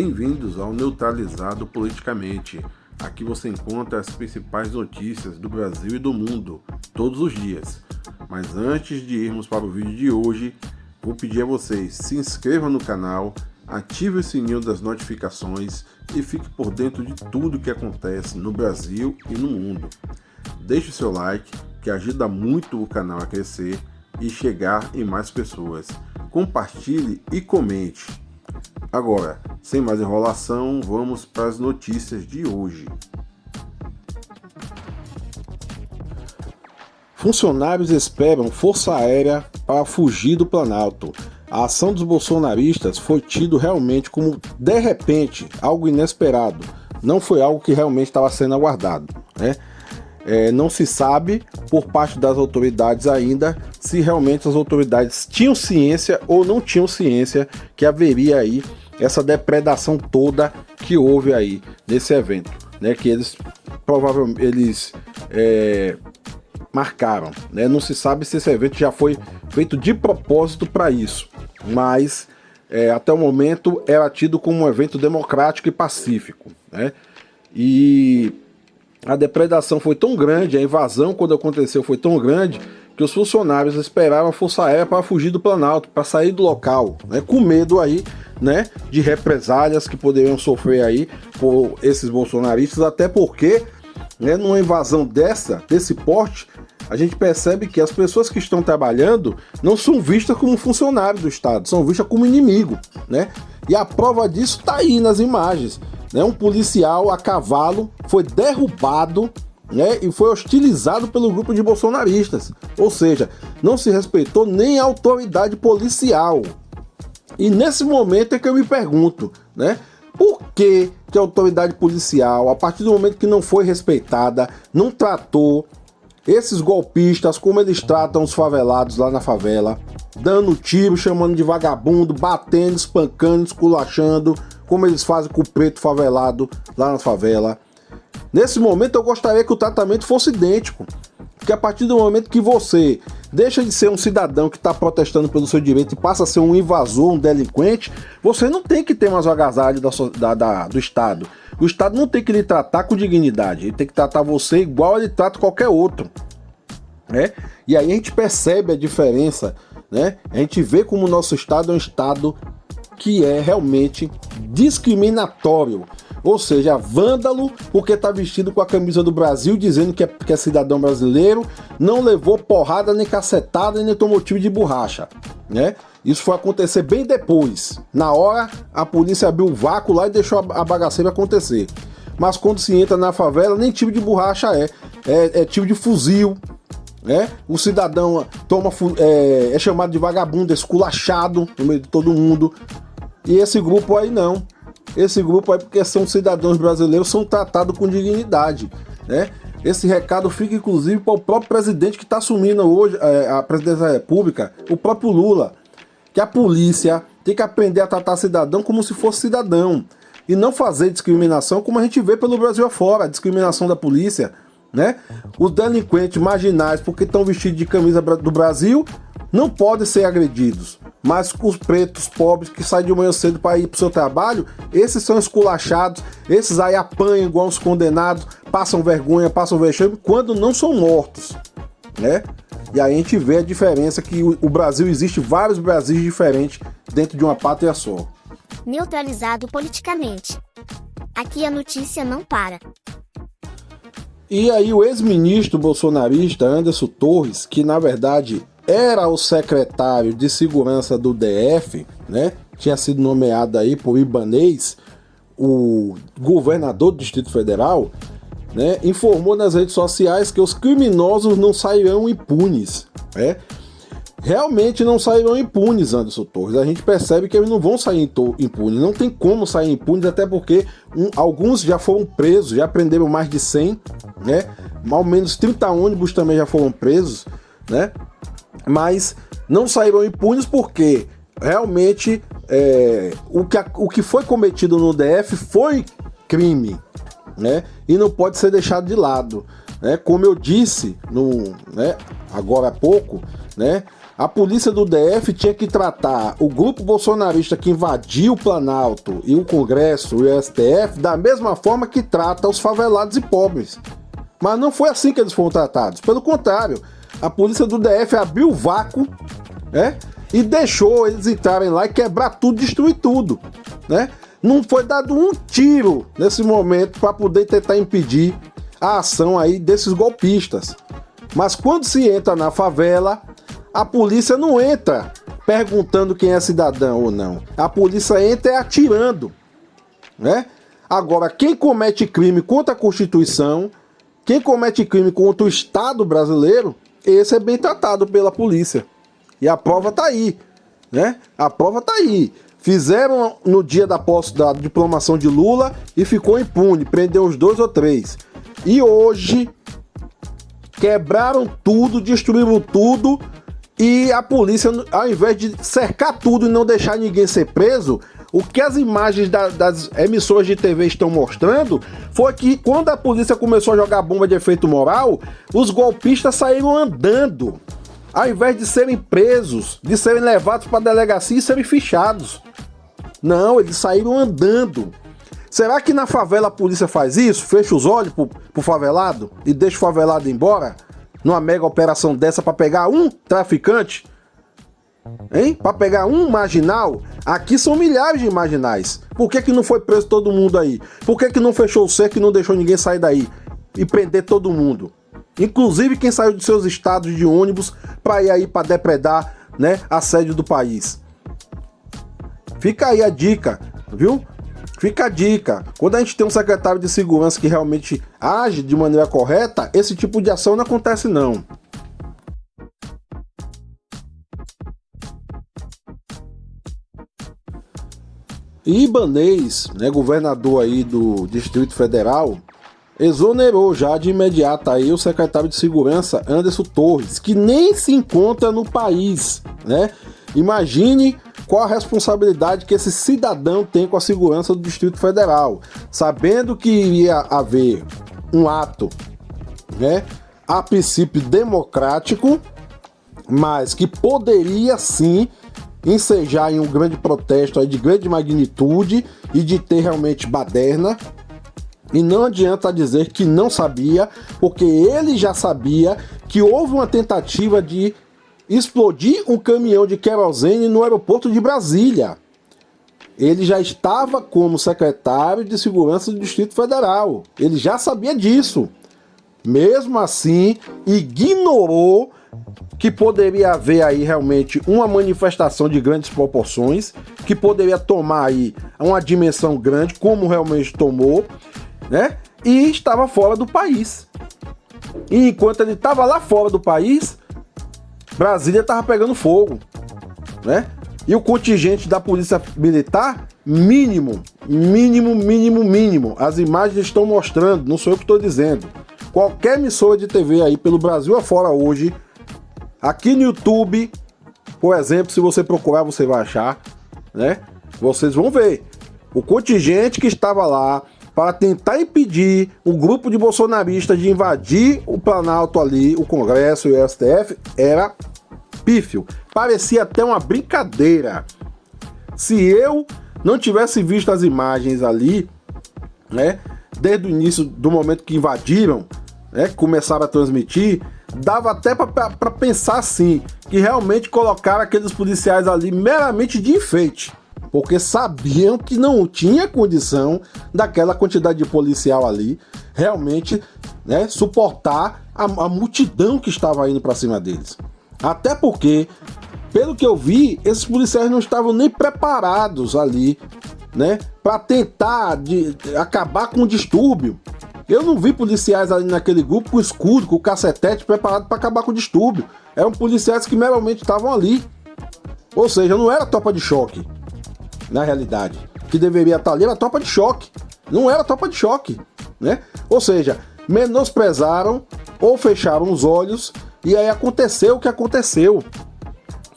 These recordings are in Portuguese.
Bem-vindos ao Neutralizado Politicamente. Aqui você encontra as principais notícias do Brasil e do mundo, todos os dias. Mas antes de irmos para o vídeo de hoje, vou pedir a vocês, se inscrevam no canal, ative o sininho das notificações e fique por dentro de tudo que acontece no Brasil e no mundo. Deixe o seu like, que ajuda muito o canal a crescer e chegar em mais pessoas. Compartilhe e comente. Agora, sem mais enrolação, vamos para as notícias de hoje. Funcionários esperam Força Aérea para fugir do Planalto. A ação dos bolsonaristas foi tido realmente como, de repente, algo inesperado. Não foi algo que realmente estava sendo aguardado, né? Não se sabe, por parte das autoridades ainda, se realmente as autoridades tinham ciência ou não tinham ciência que haveria aí essa depredação toda que houve aí nesse evento, né? Que eles provavelmente marcaram, né? Não se sabe se esse evento já foi feito de propósito para isso, mas até o momento era tido como um evento democrático e pacífico, né? E a depredação foi tão grande, a invasão quando aconteceu foi tão grande, que os funcionários esperavam a Força Aérea para fugir do Planalto, para sair do local, né, com medo aí, né, de represálias que poderiam sofrer aí por esses bolsonaristas, até porque, né, numa invasão desse porte, a gente percebe que as pessoas que estão trabalhando não são vistas como funcionários do Estado, são vistas como inimigo, né? E a prova disso está aí nas imagens, né? Um policial a cavalo foi derrubado, né, e foi hostilizado pelo grupo de bolsonaristas, ou seja, não se respeitou nem a autoridade policial. E nesse momento é que eu me pergunto, né, por que a autoridade policial, a partir do momento que não foi respeitada, não tratou esses golpistas como eles tratam os favelados lá na favela, dando tiro, chamando de vagabundo, batendo, espancando, esculachando, como eles fazem com o preto favelado lá na favela. Nesse momento eu gostaria que o tratamento fosse idêntico, porque a partir do momento que você deixa de ser um cidadão que está protestando pelo seu direito e passa a ser um invasor, um delinquente, você não tem que ter mais o agasalho do Estado. O Estado não tem que lhe tratar com dignidade, ele tem que tratar você igual ele trata qualquer outro, né? E aí a gente percebe a diferença, né? A gente vê como o nosso Estado é um Estado que é realmente discriminatório. Ou seja, vândalo, porque está vestido com a camisa do Brasil, dizendo que é cidadão brasileiro, não levou porrada, nem cacetada, nem tomou tiro de borracha, né? Isso foi acontecer bem depois. Na hora, a polícia abriu o vácuo lá e deixou a bagaceira acontecer. Mas quando se entra na favela, nem tiro de borracha é tiro de fuzil, né? O cidadão é chamado de vagabundo, esculachado no meio de todo mundo. E esse grupo aí não. Esse grupo aí, porque são cidadãos brasileiros, são tratados com dignidade, né? Esse recado fica inclusive para o próprio presidente que está assumindo hoje a presidência da República, o próprio Lula, que a polícia tem que aprender a tratar cidadão como se fosse cidadão e não fazer discriminação como a gente vê pelo Brasil afora, a discriminação da polícia, né? Os delinquentes marginais, porque estão vestidos de camisa do Brasil, não podem ser agredidos. Mas os pretos pobres que saem de manhã cedo para ir para o seu trabalho, esses são esculachados, esses aí apanham igual os condenados, passam vergonha, passam vexame, quando não são mortos, né? E aí a gente vê a diferença que o Brasil, existe vários Brasis diferentes dentro de uma pátria só. Neutralizado politicamente. Aqui a notícia não para. E aí o ex-ministro bolsonarista Anderson Torres, que na verdade era o secretário de segurança do DF, né? Tinha sido nomeado aí por Ibanez, o governador do Distrito Federal, né? Informou nas redes sociais que os criminosos não sairão impunes, né? Realmente não sairão impunes, Anderson Torres. A gente percebe que eles não vão sair impunes, não tem como sair impunes, até porque alguns já foram presos, já prenderam mais de 100, né? Ao menos 30 ônibus também já foram presos, né? Mas não saíram impunes porque realmente o que foi cometido no DF foi crime, né? E não pode ser deixado de lado, né? Como eu disse agora há pouco, né? A polícia do DF tinha que tratar o grupo bolsonarista que invadiu o Planalto e o Congresso e o STF da mesma forma que trata os favelados e pobres. Mas não foi assim que eles foram tratados. Pelo contrário, a polícia do DF abriu o vácuo, né, e deixou eles entrarem lá e quebrar tudo, destruir tudo, né? Não foi dado um tiro nesse momento para poder tentar impedir a ação aí desses golpistas. Mas quando se entra na favela, a polícia não entra perguntando quem é cidadão ou não. A polícia entra atirando, né? Agora, quem comete crime contra a Constituição, quem comete crime contra o Estado brasileiro, esse é bem tratado pela polícia. E a prova tá aí, né? A prova tá aí. Fizeram no dia da posse da diplomação de Lula e ficou impune, prendeu uns 2 ou 3. E hoje quebraram tudo, destruíram tudo, e a polícia, ao invés de cercar tudo e não deixar ninguém ser preso, o que as imagens das emissoras de TV estão mostrando foi que quando a polícia começou a jogar bomba de efeito moral, os golpistas saíram andando, ao invés de serem presos, de serem levados para a delegacia e serem fichados. Não, eles saíram andando. Será que na favela a polícia faz isso? Fecha os olhos pro favelado e deixa o favelado ir embora? Numa mega operação dessa para pegar um traficante? Hein? Para pegar um marginal? Aqui são milhares de marginais. Por que não foi preso todo mundo aí? Por que não fechou o cerco e não deixou ninguém sair daí e prender todo mundo? Inclusive quem saiu de seus estados de ônibus para ir aí para depredar, né, a sede do país. Fica aí a dica, viu? Fica a dica. Quando a gente tem um secretário de segurança que realmente age de maneira correta, esse tipo de ação não acontece não. E Ibanez, né, governador aí do Distrito Federal, exonerou já de imediato aí o secretário de Segurança, Anderson Torres, que nem se encontra no país, né? Imagine qual a responsabilidade que esse cidadão tem com a segurança do Distrito Federal, sabendo que iria haver um ato, né, a princípio democrático, mas que poderia sim ensejar em um grande protesto aí de grande magnitude e de ter realmente baderna. E não adianta dizer que não sabia, porque ele já sabia que houve uma tentativa de explodir um caminhão de querosene no aeroporto de Brasília. Ele já estava como secretário de Segurança do Distrito Federal. Ele já sabia disso. Mesmo assim, ignorou que poderia haver aí realmente uma manifestação de grandes proporções, que poderia tomar aí uma dimensão grande, como realmente tomou, né? E estava fora do país. E enquanto ele estava lá fora do país, Brasília estava pegando fogo, né? E o contingente da Polícia Militar, mínimo. As imagens estão mostrando, não sou eu que estou dizendo. Qualquer emissora de TV aí pelo Brasil afora hoje, aqui no YouTube, por exemplo, se você procurar você vai achar, né? Vocês vão ver o contingente que estava lá para tentar impedir um grupo de bolsonaristas de invadir o Planalto ali, o Congresso e o STF, era pífio. Parecia até uma brincadeira. Se eu não tivesse visto as imagens ali, né, desde o início do momento que invadiram, né, começaram a transmitir, dava até para pensar assim, que realmente colocaram aqueles policiais ali meramente de enfeite, porque sabiam que não tinha condição daquela quantidade de policial ali realmente, né, suportar a multidão que estava indo para cima deles. Até porque, pelo que eu vi, esses policiais não estavam nem preparados ali, né, para tentar acabar com o distúrbio. Eu não vi policiais ali naquele grupo com escudo, com cacetete preparado para acabar com o distúrbio. Eram policiais que meramente estavam ali. Ou seja, não era tropa de choque. Na realidade, o que deveria estar ali era tropa de choque. Não era tropa de choque, né? Ou seja, menosprezaram ou fecharam os olhos e aí aconteceu o que aconteceu,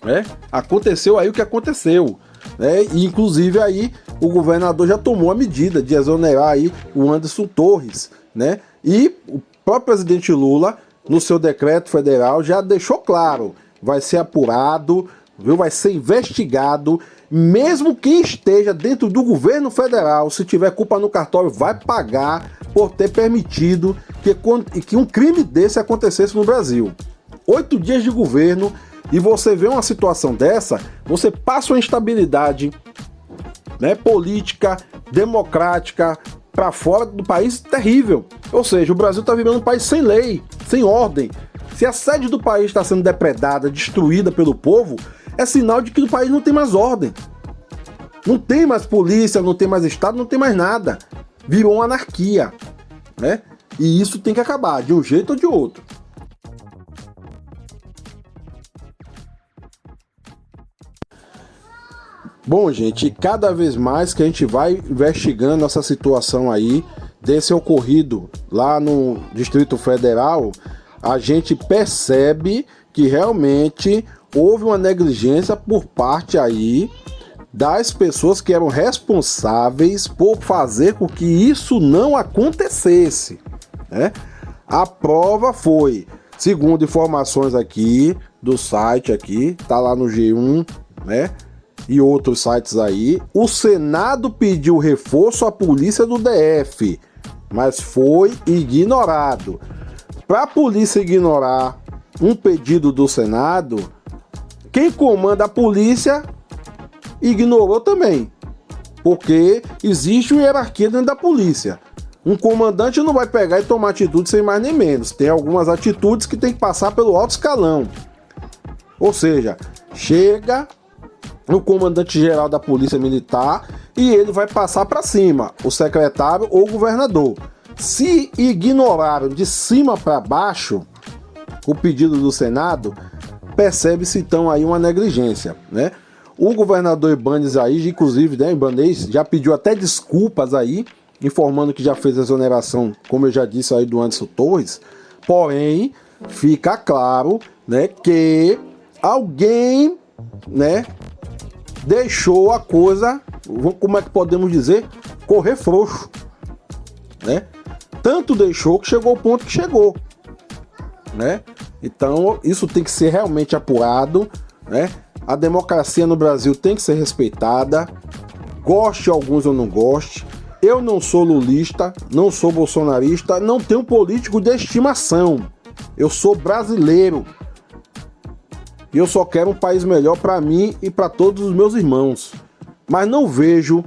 né? Aconteceu aí o que aconteceu, né? E inclusive aí o governador já tomou a medida de exonerar aí o Anderson Torres, né? E o próprio presidente Lula, no seu decreto federal, já deixou claro vai ser apurado, viu? Vai ser investigado. Mesmo quem esteja dentro do governo federal, se tiver culpa no cartório, vai pagar por ter permitido que um crime desse acontecesse no Brasil. 8 dias de governo e você vê uma situação dessa, você passa uma instabilidade, né, política, democrática, para fora do país terrível. Ou seja, o Brasil está virando um país sem lei, sem ordem. Se a sede do país está sendo depredada, destruída pelo povo, é sinal de que o país não tem mais ordem. Não tem mais polícia, não tem mais Estado, não tem mais nada. Virou uma anarquia, né? E isso tem que acabar, de um jeito ou de outro. Bom, gente, cada vez mais que a gente vai investigando essa situação aí, desse ocorrido lá no Distrito Federal, a gente percebe que realmente houve uma negligência por parte aí das pessoas que eram responsáveis por fazer com que isso não acontecesse, né? A prova foi, segundo informações aqui do site aqui, tá lá no G1, né? E outros sites aí, o Senado pediu reforço à polícia do DF, mas foi ignorado. Para a polícia ignorar um pedido do Senado, quem comanda a polícia ignorou também, porque existe uma hierarquia dentro da polícia. Um comandante não vai pegar e tomar atitude sem mais nem menos. Tem algumas atitudes que tem que passar pelo alto escalão. Ou seja, chega o comandante-geral da Polícia Militar e ele vai passar para cima, o secretário ou o governador. Se ignoraram de cima para baixo o pedido do Senado, percebe-se então aí uma negligência, né? O governador Ibanez aí, inclusive, né, Ibanez já pediu até desculpas aí, informando que já fez a exoneração, como eu já disse aí, do Anderson Torres. Porém, fica claro, né, que alguém, né, deixou a coisa, como é que podemos dizer, correr frouxo, né? Tanto deixou que chegou ao ponto que chegou, né? Então, isso tem que ser realmente apurado, né? A democracia no Brasil tem que ser respeitada, goste alguns ou não goste. Eu não sou lulista, não sou bolsonarista, não tenho político de estimação. Eu sou brasileiro. E eu só quero um país melhor para mim e para todos os meus irmãos. Mas não vejo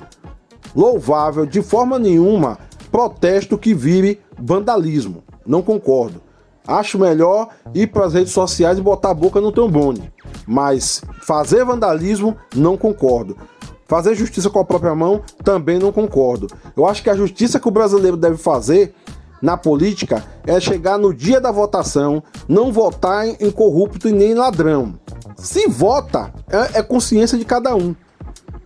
louvável de forma nenhuma protesto que vire vandalismo. Não concordo. Acho melhor ir para as redes sociais e botar a boca no trombone. Mas fazer vandalismo, não concordo. Fazer justiça com a própria mão, também não concordo. Eu acho que a justiça que o brasileiro deve fazer na política é chegar no dia da votação, não votar em corrupto e nem em ladrão. Se vota, é consciência de cada um.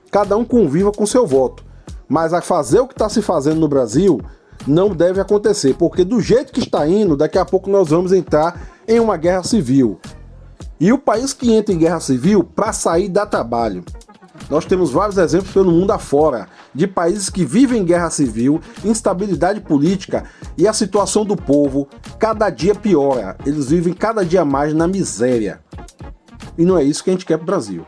Cada um conviva com seu voto. Mas a fazer o que está se fazendo no Brasil não deve acontecer, porque do jeito que está indo, daqui a pouco nós vamos entrar em uma guerra civil. E o país que entra em guerra civil, para sair, dá trabalho. Nós temos vários exemplos pelo mundo afora, de países que vivem guerra civil, instabilidade política e a situação do povo cada dia piora. Eles vivem cada dia mais na miséria. E não é isso que a gente quer para o Brasil.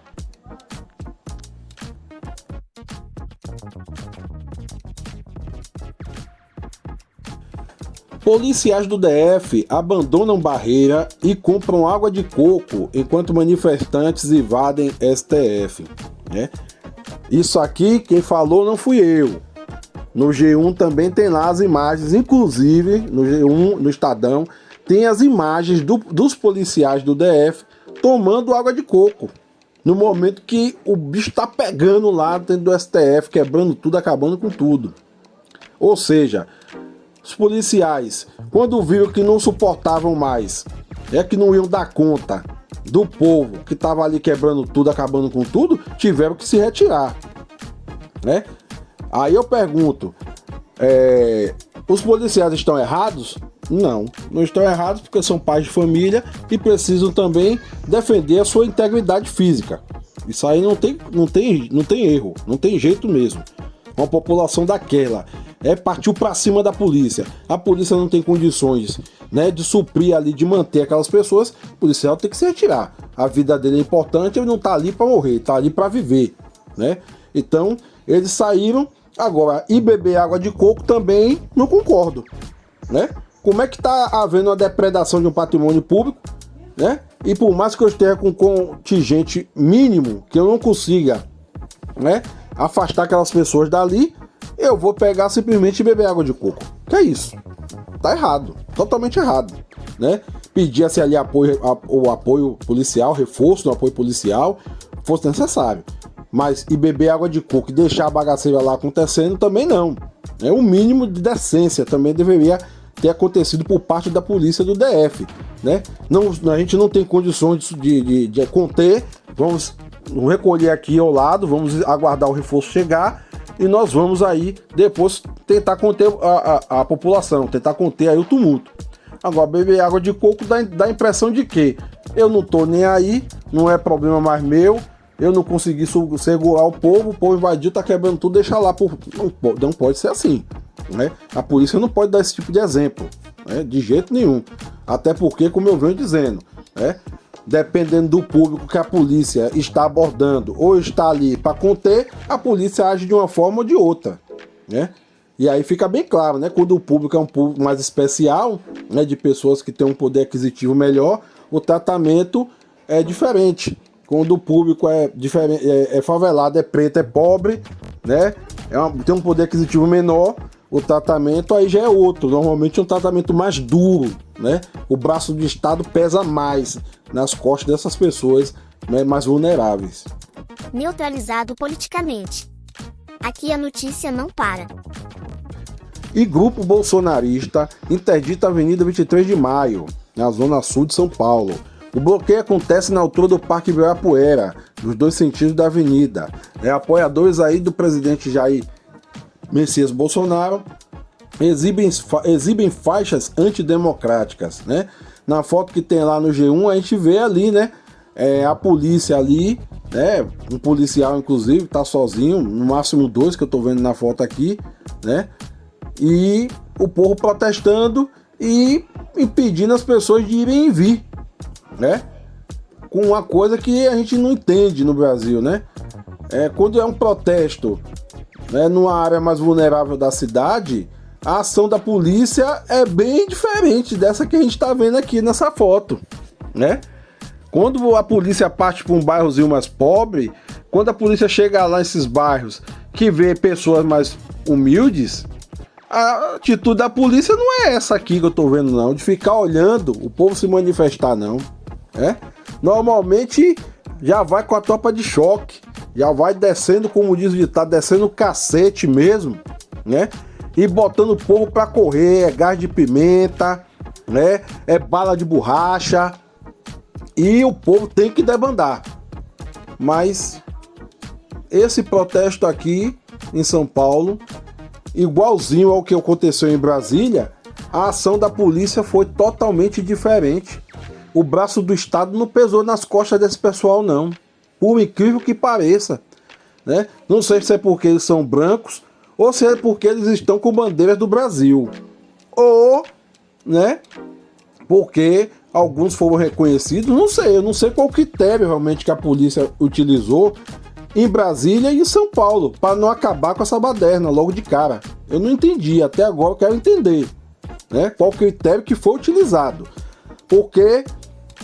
Policiais do DF abandonam barreira e compram água de coco enquanto manifestantes invadem STF. Né? Isso aqui, quem falou não fui eu. No G1 também tem lá as imagens, inclusive no G1, no Estadão, tem as imagens dos policiais do DF tomando água de coco. No momento que o bicho está pegando lá dentro do STF, quebrando tudo, acabando com tudo. Ou seja, os policiais, quando viram que não suportavam mais, que não iam dar conta do povo que estava ali quebrando tudo, acabando com tudo, tiveram que se retirar, né? Aí eu pergunto, os policiais estão errados? Não, não estão errados porque são pais de família e precisam também defender a sua integridade física. Isso aí não tem erro, não tem jeito mesmo. Uma população daquela, partiu para cima da polícia. A polícia não tem condições, né, de suprir ali, de manter aquelas pessoas. O policial tem que se retirar. A vida dele é importante, ele não tá ali para morrer, tá ali para viver, né? Então, eles saíram. Agora, e beber água de coco também não concordo, né? Como é que tá havendo uma depredação de um patrimônio público, né? E por mais que eu esteja com contingente mínimo, que eu não consiga, né, afastar aquelas pessoas dali, eu vou pegar simplesmente e beber água de coco. Que é isso? Tá errado, totalmente errado, né? Pedia-se ali o apoio policial, reforço do apoio policial, fosse necessário. Mas e beber água de coco e deixar a bagaceira lá acontecendo também não. É um mínimo de decência também deveria ter acontecido por parte da polícia do DF, né? Não, a gente não tem condições de conter. Vamos recolher aqui ao lado, vamos aguardar o reforço chegar e nós vamos aí depois tentar conter a população, tentar conter aí o tumulto. Agora, beber água de coco dá a impressão de que eu não tô nem aí, não é problema mais meu, eu não consegui segurar o povo invadiu, tá quebrando tudo, deixa lá. Não pode ser assim, né? A polícia não pode dar esse tipo de exemplo, né? De jeito nenhum. Até porque, como eu venho dizendo, né, dependendo do público que a polícia está abordando ou está ali para conter, a polícia age de uma forma ou de outra, né? E aí fica bem claro, né? Quando o público é um público mais especial, né, de pessoas que têm um poder aquisitivo melhor, o tratamento é diferente. Quando o público é diferente, é favelado, é preto, é pobre, né? Tem um poder aquisitivo menor, o tratamento aí já é outro. Normalmente é um tratamento mais duro, né? O braço do Estado pesa mais nas costas dessas pessoas, né, mais vulneráveis. Neutralizado politicamente. Aqui a notícia não para. E grupo bolsonarista interdita a Avenida 23 de Maio, na zona sul de São Paulo. O bloqueio acontece na altura do Parque Ibirapuera, nos dois sentidos da avenida. Apoiadores aí do presidente Jair Messias Bolsonaro exibem faixas antidemocráticas, né? Na foto que tem lá no G1, a gente vê ali, né, a polícia ali, né? Um policial, inclusive, tá sozinho, no máximo 2 que eu tô vendo na foto aqui, né? E o povo protestando e impedindo as pessoas de irem e vir, né? Com uma coisa que a gente não entende no Brasil, né? Quando é um protesto, né, numa área mais vulnerável da cidade, a ação da polícia é bem diferente dessa que a gente está vendo aqui nessa foto, né? Quando a polícia parte para um bairrozinho mais pobre, quando a polícia chega lá nesses bairros que vê pessoas mais humildes, a atitude da polícia não é essa aqui que eu tô vendo, não, de ficar olhando o povo se manifestar, não. Normalmente já vai com a tropa de choque, já vai descendo, como diz o ditado, descendo o cacete mesmo, né? E botando o povo pra correr, é gás de pimenta, né? É bala de borracha, e o povo tem que debandar. Mas esse protesto aqui em São Paulo, igualzinho ao que aconteceu em Brasília, a ação da polícia foi totalmente diferente. O braço do Estado não pesou nas costas desse pessoal, não. Por incrível que pareça, né? Não sei se é porque eles são brancos ou se é porque eles estão com bandeiras do Brasil. Ou, né, porque alguns foram reconhecidos. Não sei, eu não sei qual critério realmente que a polícia utilizou em Brasília e em São Paulo para não acabar com essa baderna logo de cara. Eu não entendi, até agora eu quero entender, né, qual critério que foi utilizado. Porque,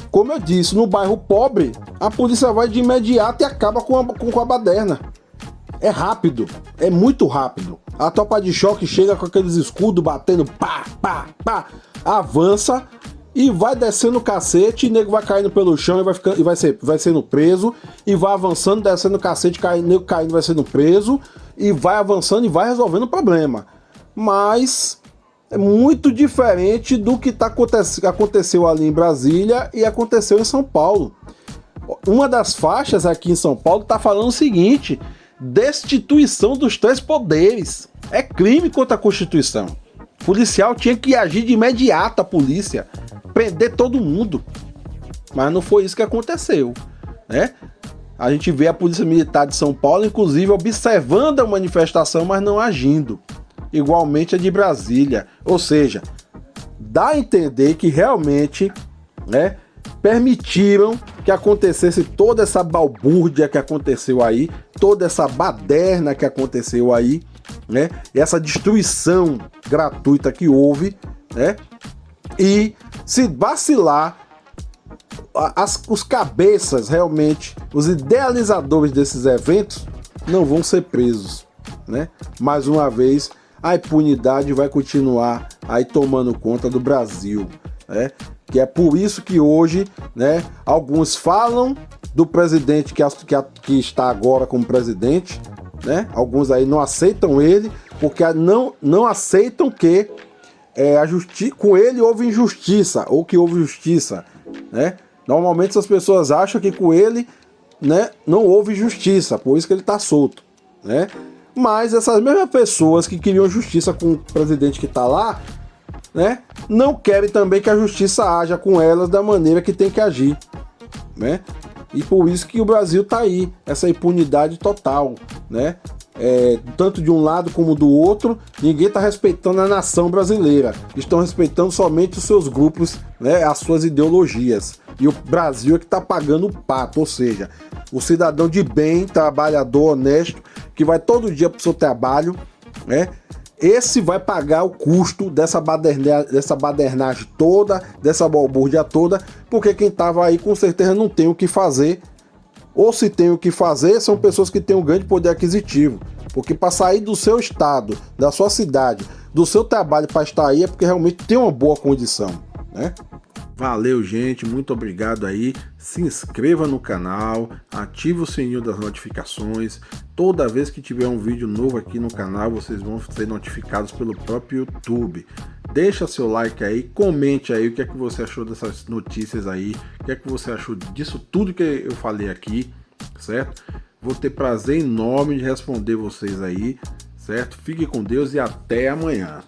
como eu disse, no bairro pobre, a polícia vai de imediato e acaba com a baderna. É rápido, é muito rápido. A tropa de choque chega com aqueles escudos batendo, pá, pá, pá, avança e vai descendo o cacete, e o nego vai caindo pelo chão e vai sendo preso, e vai avançando, descendo o cacete, nego caindo, vai sendo preso, e vai avançando e vai resolvendo o problema. Mas é muito diferente do que aconteceu ali em Brasília e aconteceu em São Paulo. Uma das faixas aqui em São Paulo está falando o seguinte: destituição dos 3 poderes. É crime contra a Constituição. O policial tinha que agir de imediato, a polícia, prender todo mundo. Mas não foi isso que aconteceu, né? A gente vê a Polícia Militar de São Paulo, inclusive, observando a manifestação, mas não agindo. igualmente a de Brasília. Ou seja, dá a entender que realmente, né, permitiram que acontecesse toda essa balbúrdia que aconteceu aí, toda essa baderna que aconteceu aí, né, essa destruição gratuita que houve, né, e se vacilar, os cabeças realmente, os idealizadores desses eventos não vão ser presos, né? Mais uma vez, a impunidade vai continuar aí tomando conta do Brasil, né? Que é por isso que hoje, né, alguns falam do presidente que está agora como presidente, né? Alguns aí não aceitam ele, porque não aceitam que com ele houve injustiça, ou que houve justiça, né? Normalmente essas pessoas acham que com ele, né, não houve justiça, por isso que ele está solto, né? Mas essas mesmas pessoas que queriam justiça com o presidente que está lá, né, não querem também que a justiça haja com elas da maneira que tem que agir, né? E por isso que o Brasil está aí, essa impunidade total, né? Tanto de um lado como do outro, ninguém está respeitando a nação brasileira, estão respeitando somente os seus grupos, né, as suas ideologias. E o Brasil é que está pagando o pato, ou seja, o cidadão de bem, trabalhador, honesto, que vai todo dia para o seu trabalho, né? Esse vai pagar o custo dessa badernagem toda, dessa balbúrdia toda, porque quem estava aí com certeza não tem o que fazer, ou se tem o que fazer, são pessoas que têm um grande poder aquisitivo, porque para sair do seu estado, da sua cidade, do seu trabalho para estar aí é porque realmente tem uma boa condição, né? Valeu, gente, muito obrigado aí. Se inscreva no canal, ative o sininho das notificações. Toda vez que tiver um vídeo novo aqui no canal, vocês vão ser notificados pelo próprio YouTube. Deixa seu like aí, comente aí o que é que você achou dessas notícias aí, o que é que você achou disso tudo que eu falei aqui, certo? Vou ter prazer enorme de responder vocês aí, certo? Fique com Deus e até amanhã.